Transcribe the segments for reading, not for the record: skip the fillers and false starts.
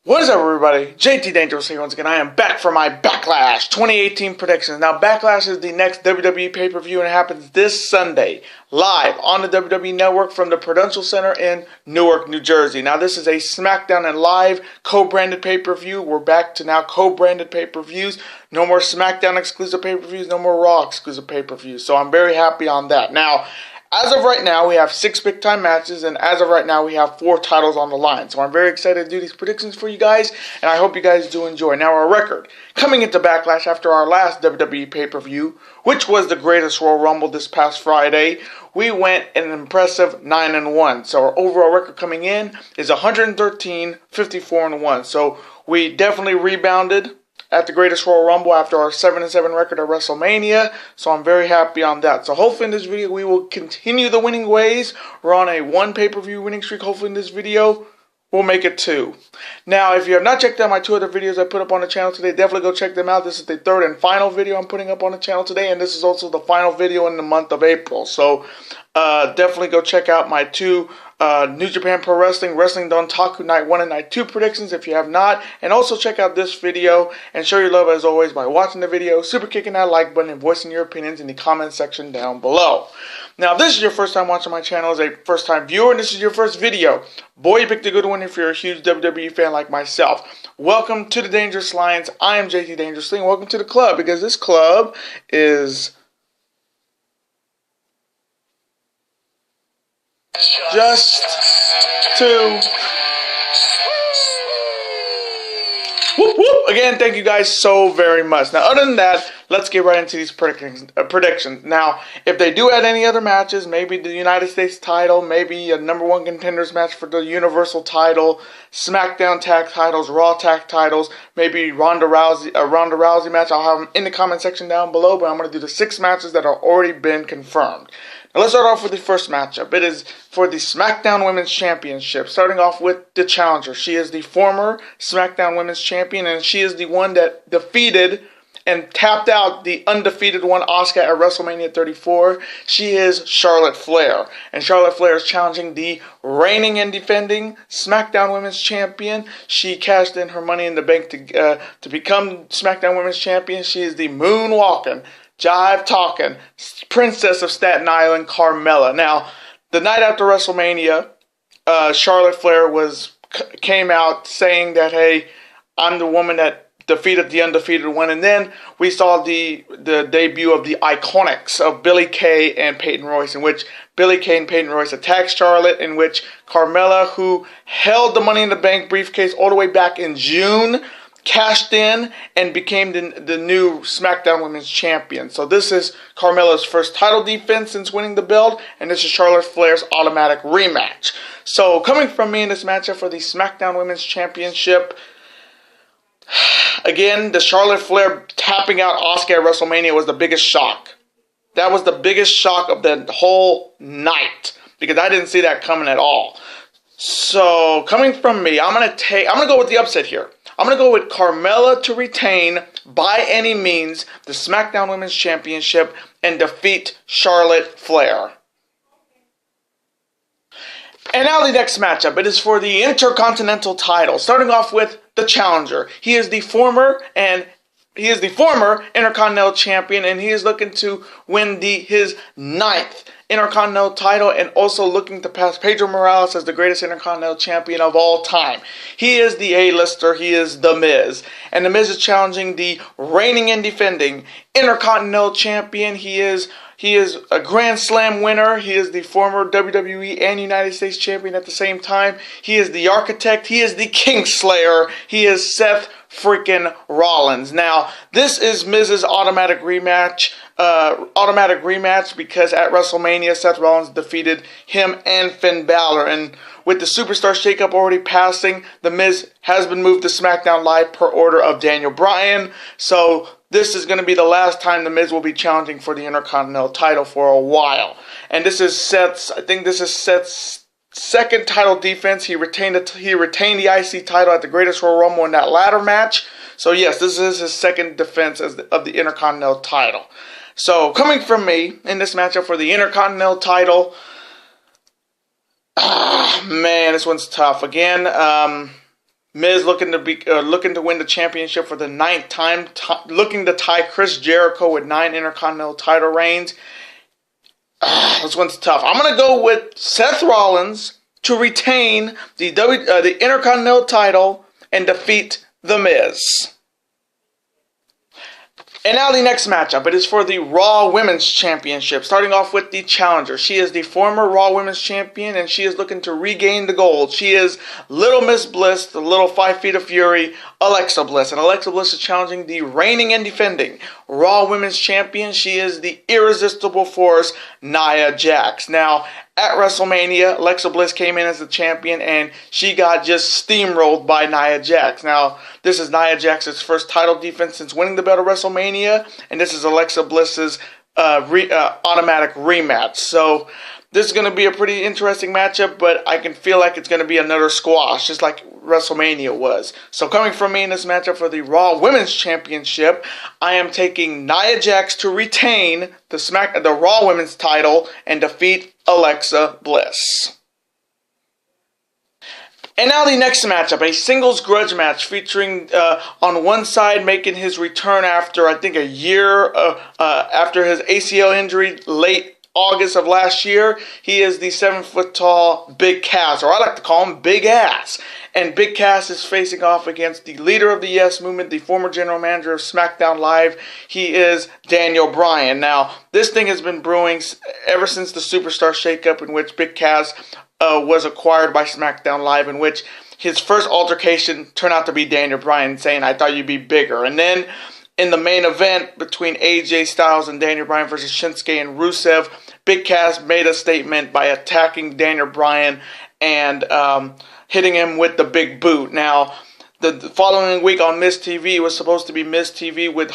What is up, everybody? JT Dangerous here once again. I am back for my Backlash 2018 predictions. Now, Backlash is the next WWE pay-per-view, and it happens this Sunday, live on the WWE Network from the Prudential Center in Newark, New Jersey. Now, this is a SmackDown and Live co-branded pay-per-view. We're back to now co-branded pay-per-views. No more SmackDown exclusive pay-per-views, no more Raw exclusive pay-per-views. So I'm very happy on that. Now, as of right now, we have 6 big-time matches, and as of right now, we have 4 titles on the line. So I'm very excited to do these predictions for you guys, and I hope you guys do enjoy. Now, our record, coming into Backlash after our last WWE pay-per-view, which was the Greatest Royal Rumble this past Friday, we went an impressive 9-1. So our overall record coming in is 113, 54-1. So we definitely rebounded at the Greatest Royal Rumble after our 7-7 record at WrestleMania, so I'm very happy on that. So hopefully in this video we will continue the winning ways. We're on a 1 pay-per-view winning streak. Hopefully in this video we'll make it 2. Now, if you have not checked out my 2 other videos I put up on the channel today, definitely go check them out. This is the 3rd and final video I'm putting up on the channel today, and this is also the final video in the month of April. So definitely go check out my 2 New Japan Pro Wrestling, Wrestling Dontaku Night 1 and Night 2 predictions if you have not. And also check out this video and show your love as always by watching the video, super kicking that like button, and voicing your opinions in the comment section down below. Now, if this is your first time watching my channel as a first time viewer and this is your first video, boy, you picked a good one if you're a huge WWE fan like myself. Welcome to the Dangerous Alliance. I am JT Dangerous, and welcome to the club, because this club is just 2. Whoop, whoop. Again, thank you guys so very much. Now, other than that, let's get right into these predictions. Now, if they do add any other matches, maybe the United States title, maybe a #1 contenders match for the Universal title, SmackDown tag titles, Raw tag titles, maybe a Ronda Rousey match, I'll have them in the comment section down below, but I'm going to do the 6 matches that have already been confirmed. Now, let's start off with the first matchup. It is for the SmackDown Women's Championship, starting off with the challenger. She is the former SmackDown Women's Champion, and she is the one that defeated and tapped out the undefeated one, Asuka, at WrestleMania 34. She is Charlotte Flair, and Charlotte Flair is challenging the reigning and defending SmackDown Women's Champion. She cashed in her Money in the Bank to become SmackDown Women's Champion. She is the moonwalking, jive-talking Princess of Staten Island, Carmella. Now, the night after WrestleMania, Charlotte Flair came out saying that, hey, I'm the woman that defeated the undefeated one. And then we saw the debut of the Iconics of Billie Kay and Peyton Royce, in which Billie Kay and Peyton Royce attacked Charlotte, in which Carmella, who held the Money in the Bank briefcase all the way back in June, cashed in and became the new SmackDown Women's Champion. So this is Carmella's first title defense since winning the belt, and this is Charlotte Flair's automatic rematch. So coming from me in this matchup for the SmackDown Women's Championship, again, the Charlotte Flair tapping out Asuka at WrestleMania was the biggest shock. That was the biggest shock of the whole night, because I didn't see that coming at all. So coming from me, I'm gonna go with the upset here. I'm going to go with Carmella to retain, by any means, the SmackDown Women's Championship and defeat Charlotte Flair. And now the next matchup. It is for the Intercontinental title. Starting off with the challenger. He is the former Intercontinental Champion, and he is looking to win his 9th Intercontinental title, and also looking to pass Pedro Morales as the greatest Intercontinental Champion of all time. He is the A-lister. He is The Miz. And The Miz is challenging the reigning and defending Intercontinental Champion. He is a Grand Slam winner. He is the former WWE and United States Champion at the same time. He is the Architect. He is the Kingslayer. He is Seth freaking Rollins. Now, this is Miz's automatic rematch because at WrestleMania, Seth Rollins defeated him and Finn Balor. And with the Superstar Shakeup already passing, The Miz has been moved to SmackDown Live per order of Daniel Bryan. So this is going to be the last time The Miz will be challenging for the Intercontinental title for a while. And this is Seth's 2nd title defense. He retained the IC title at the Greatest Royal Rumble in that ladder match. So yes, this is his 2nd defense of the Intercontinental title. So coming from me in this matchup for the Intercontinental title, man, this one's tough. Again, Miz looking to win the championship for the 9th time, looking to tie Chris Jericho with 9 Intercontinental title reigns. This one's tough. I'm going to go with Seth Rollins to retain the Intercontinental title and defeat The Miz. And now the next matchup. It is for the Raw Women's Championship. Starting off with the challenger. She is the former Raw Women's Champion, and she is looking to regain the gold. She is Little Miss Bliss, the little 5 Feet of Fury, Alexa Bliss. And Alexa Bliss is challenging the reigning and defending Raw Women's Champion. She is the irresistible force, Nia Jax. Now, at WrestleMania, Alexa Bliss came in as the champion, and she got just steamrolled by Nia Jax. Now, this is Nia Jax's first title defense since winning the belt at WrestleMania, and this is Alexa Bliss's automatic rematch. So, this is going to be a pretty interesting matchup, but I can feel like it's going to be another squash, just like WrestleMania was. So coming from me in this matchup for the Raw Women's Championship, I am taking Nia Jax to retain the Raw Women's title and defeat Alexa Bliss. And now the next matchup, a singles grudge match featuring on one side making his return after I think a year after his ACL injury late August of last year. He is the 7-foot-tall Big Cass, or I like to call him Big Ass. And Big Cass is facing off against the leader of the Yes Movement, the former general manager of SmackDown Live. He is Daniel Bryan. Now, this thing has been brewing ever since the Superstar shakeup, in which Big Cass was acquired by SmackDown Live, in which his first altercation turned out to be Daniel Bryan saying, "I thought you'd be bigger." And then in the main event between AJ Styles and Daniel Bryan versus Shinsuke and Rusev, Big Cass made a statement by attacking Daniel Bryan and hitting him with the big boot. Now, the following week on Miz TV was supposed to be Miz TV with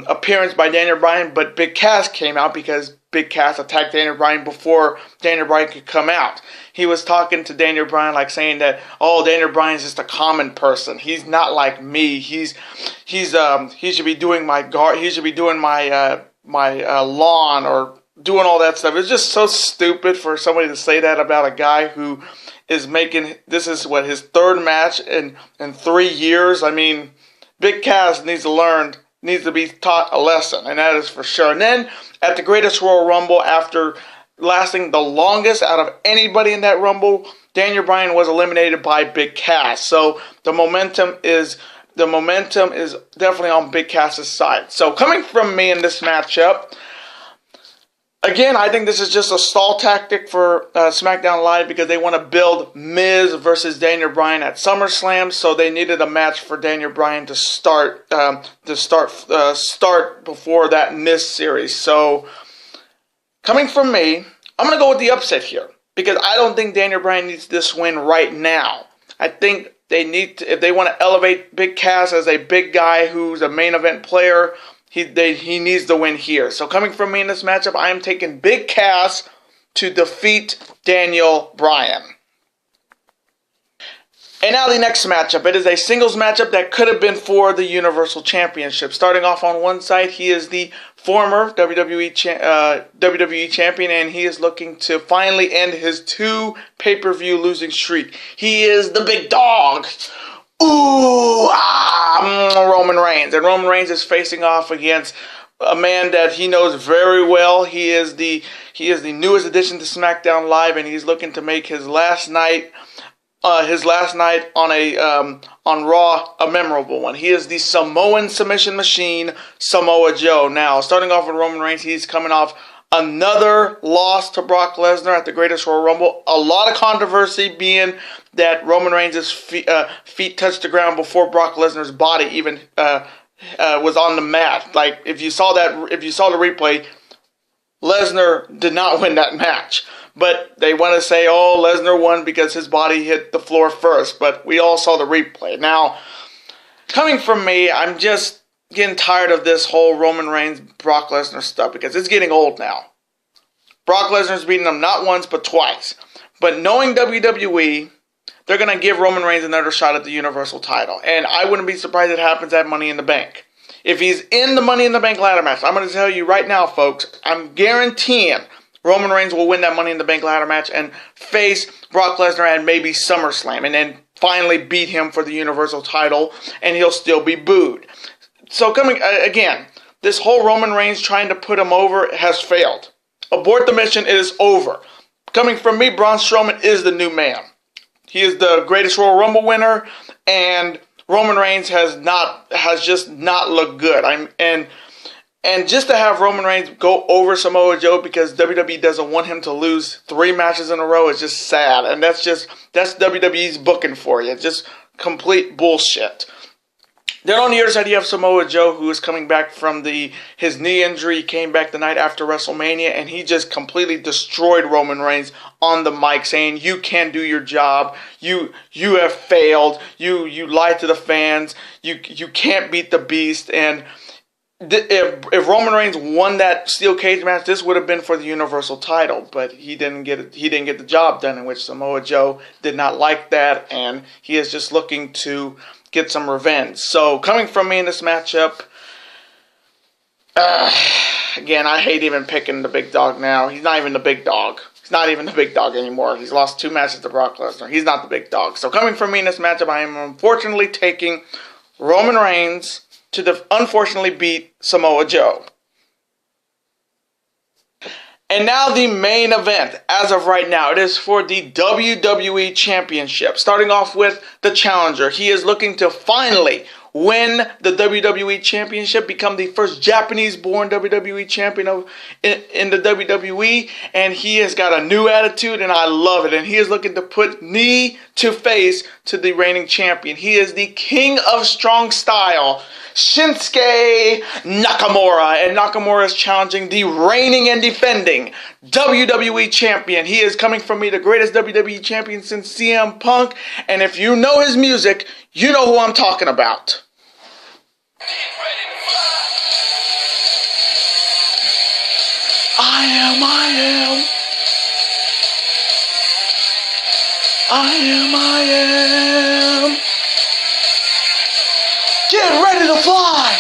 appearance by Daniel Bryan, but Big Cass came out because Big Cass attacked Daniel Bryan before Daniel Bryan could come out. He was talking to Daniel Bryan like saying that, "Oh, Daniel Bryan's just a common person. He's not like me. He should be doing my he should be doing my lawn or doing all that stuff." It's just so stupid for somebody to say that about a guy who is making, this is what, his 3rd match in 3 years. I mean, Big Cass needs to be taught a lesson, and that is for sure. And then at the Greatest Royal Rumble, after lasting the longest out of anybody in that Rumble, Daniel Bryan was eliminated by Big Cass. So the momentum is definitely on Big Cass's side. So coming from me in this matchup, again, I think this is just a stall tactic for SmackDown Live because they want to build Miz versus Daniel Bryan at SummerSlam, so they needed a match for Daniel Bryan to start before that Miz series. So, coming from me, I'm going to go with the upset here because I don't think Daniel Bryan needs this win right now. I think they need to, if they want to elevate Big Cass as a big guy who's a main event player, he needs the win here. So coming from me in this matchup, I am taking Big Cass to defeat Daniel Bryan. And now the next matchup. It is a singles matchup that could have been for the Universal Championship. Starting off on one side, he is the former WWE Champion, and he is looking to finally end his 2 pay-per-view losing streak. He is the big dog. Roman Reigns. And Roman Reigns is facing off against a man that he knows very well. He is the newest addition to SmackDown Live, and he's looking to make his last night on Raw a memorable one. He is the Samoan submission machine, Samoa Joe. Now, starting off with Roman Reigns, he's coming off another loss to Brock Lesnar at the Greatest Royal Rumble. A lot of controversy being that Roman Reigns' feet touched the ground before Brock Lesnar's body even was on the mat. Like, if you saw the replay, Lesnar did not win that match. But they want to say, oh, Lesnar won because his body hit the floor first. But we all saw the replay. Now, coming from me, I'm just getting tired of this whole Roman Reigns, Brock Lesnar stuff because it's getting old now. Brock Lesnar's beaten him not once but twice. But knowing WWE, they're going to give Roman Reigns another shot at the Universal title. And I wouldn't be surprised if it happens at Money in the Bank. If he's in the Money in the Bank ladder match, I'm going to tell you right now, folks, I'm guaranteeing Roman Reigns will win that Money in the Bank ladder match and face Brock Lesnar at maybe SummerSlam. And then finally beat him for the Universal title, and he'll still be booed. So coming again, this whole Roman Reigns trying to put him over has failed. Abort the mission, it is over. Coming from me, Braun Strowman is the new man. He is the greatest Royal Rumble winner, and Roman Reigns has just not looked good. And just to have Roman Reigns go over Samoa Joe because WWE doesn't want him to lose 3 matches in a row is just sad. And that's WWE's booking for you. Just complete bullshit. Then on the other side, you have Samoa Joe, who is coming back from his knee injury. He came back the night after WrestleMania, and he just completely destroyed Roman Reigns on the mic, saying, "You can't do your job. You have failed. You lied to the fans. You can't beat the Beast." And if Roman Reigns won that steel cage match, this would have been for the Universal title, but he didn't get it. He didn't get the job done, in which Samoa Joe did not like that, and he is just looking to get some revenge. So coming from me in this matchup, again, I hate even picking the big dog now. He's not even the big dog. He's not even the big dog anymore. He's lost 2 matches to Brock Lesnar. He's not the big dog. So coming from me in this matchup, I am unfortunately taking Roman Reigns to unfortunately beat Samoa Joe. And now the main event, as of right now, it is for the WWE Championship. Starting off with the challenger. He is looking to finally win the WWE Championship, become the first Japanese-born WWE champion in the WWE, and he has got a new attitude, and I love it. And he is looking to put knee to face to the reigning champion. He is the king of strong style, Shinsuke Nakamura, and Nakamura is challenging the reigning and defending WWE champion. He is coming from me, the greatest WWE champion since CM Punk, and if you know his music, you know who I'm talking about. I am. Get ready to fly.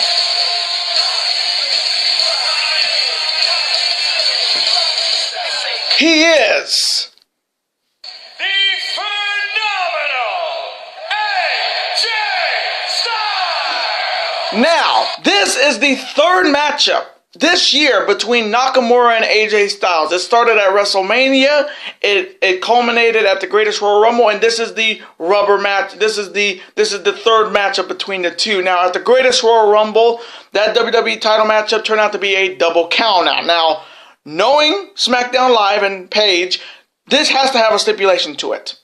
He is the phenomenal AJ Styles. Now, this is the 3rd matchup this year between Nakamura and AJ Styles. It started at WrestleMania. It culminated at the Greatest Royal Rumble, and this is the rubber match. This is the 3rd matchup between the two. Now, at the Greatest Royal Rumble, that WWE title matchup turned out to be a double countout. Now, knowing SmackDown Live and Paige, this has to have a stipulation to it.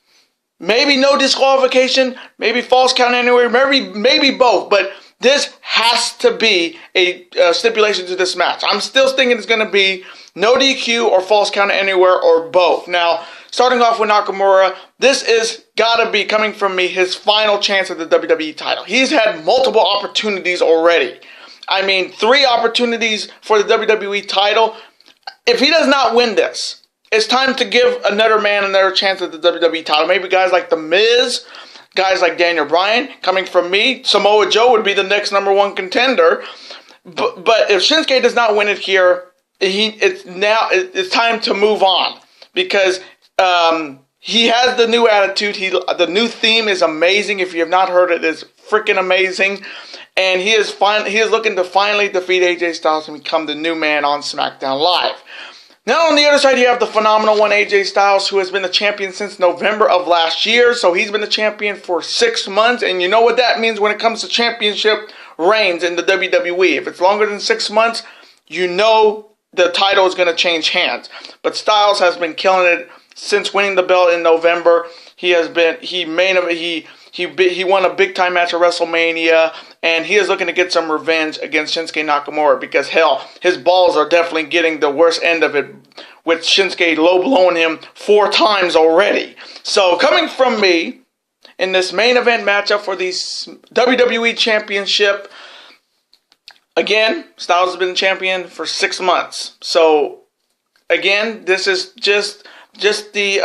Maybe no disqualification, maybe false count anywhere, maybe both, but this has to be a stipulation to this match. I'm still thinking it's going to be no DQ or false count anywhere or both. Now, starting off with Nakamura, this is got to be, coming from me, his final chance at the WWE title. He's had multiple opportunities already. I mean, 3 opportunities for the WWE title. If he does not win this, it's time to give another man another chance at the WWE title. Maybe guys like The Miz, guys like Daniel Bryan. Coming from me, Samoa Joe would be the next #1 contender. But if Shinsuke does not win it here, it's time to move on, because he has the new attitude. The new theme is amazing. If you have not heard it, it's freaking amazing. And he is looking to finally defeat AJ Styles and become the new man on SmackDown Live. Now on the other side, you have the phenomenal one, AJ Styles, who has been the champion since November of last year. So he's been the champion for 6 months. And you know what that means when it comes to championship reigns in the WWE. If it's longer than 6 months, you know the title is going to change hands. But Styles has been killing it since winning the belt in November. He won a big time match at WrestleMania, and he is looking to get some revenge against Shinsuke Nakamura, because hell, his balls are definitely getting the worst end of it, with Shinsuke low blowing him 4 times already. So coming from me in this main event matchup for the WWE Championship, again, Styles has been champion for 6 months. So again, this is just the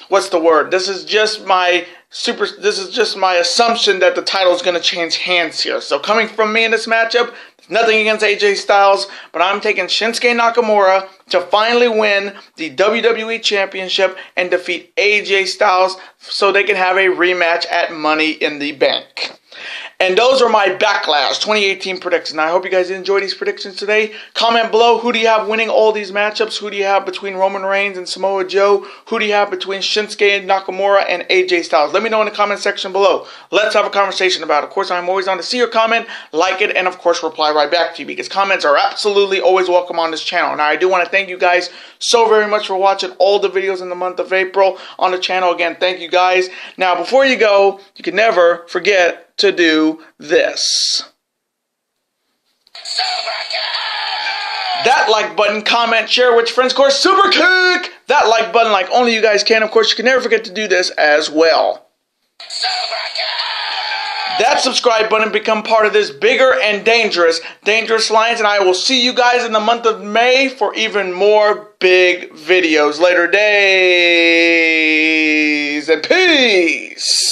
what's the word? This is just my This is just my assumption that the title is going to change hands here. So coming from me in this matchup, nothing against AJ Styles, but I'm taking Shinsuke Nakamura to finally win the WWE Championship and defeat AJ Styles so they can have a rematch at Money in the Bank. And those are my Backlash 2018 predictions. I hope you guys enjoyed these predictions today. Comment below, who do you have winning all these matchups? Who do you have between Roman Reigns and Samoa Joe? Who do you have between Shinsuke Nakamura and AJ Styles? Let me know in the comment section below. Let's have a conversation about it. Of course, I'm always on to see your comment, like it, and of course reply right back to you, because comments are absolutely always welcome on this channel. Now, I do want to thank you guys so very much for watching all the videos in the month of April on the channel. Again, thank you guys. Now, before you go, you can never forget to do this. That like button, comment, share with your friends. Of course, super kick that like button like only you guys can. Of course, you can never forget to do this as well. That subscribe button, become part of this bigger and dangerous alliance, and I will see you guys in the month of May for even more big videos. Later days and peace.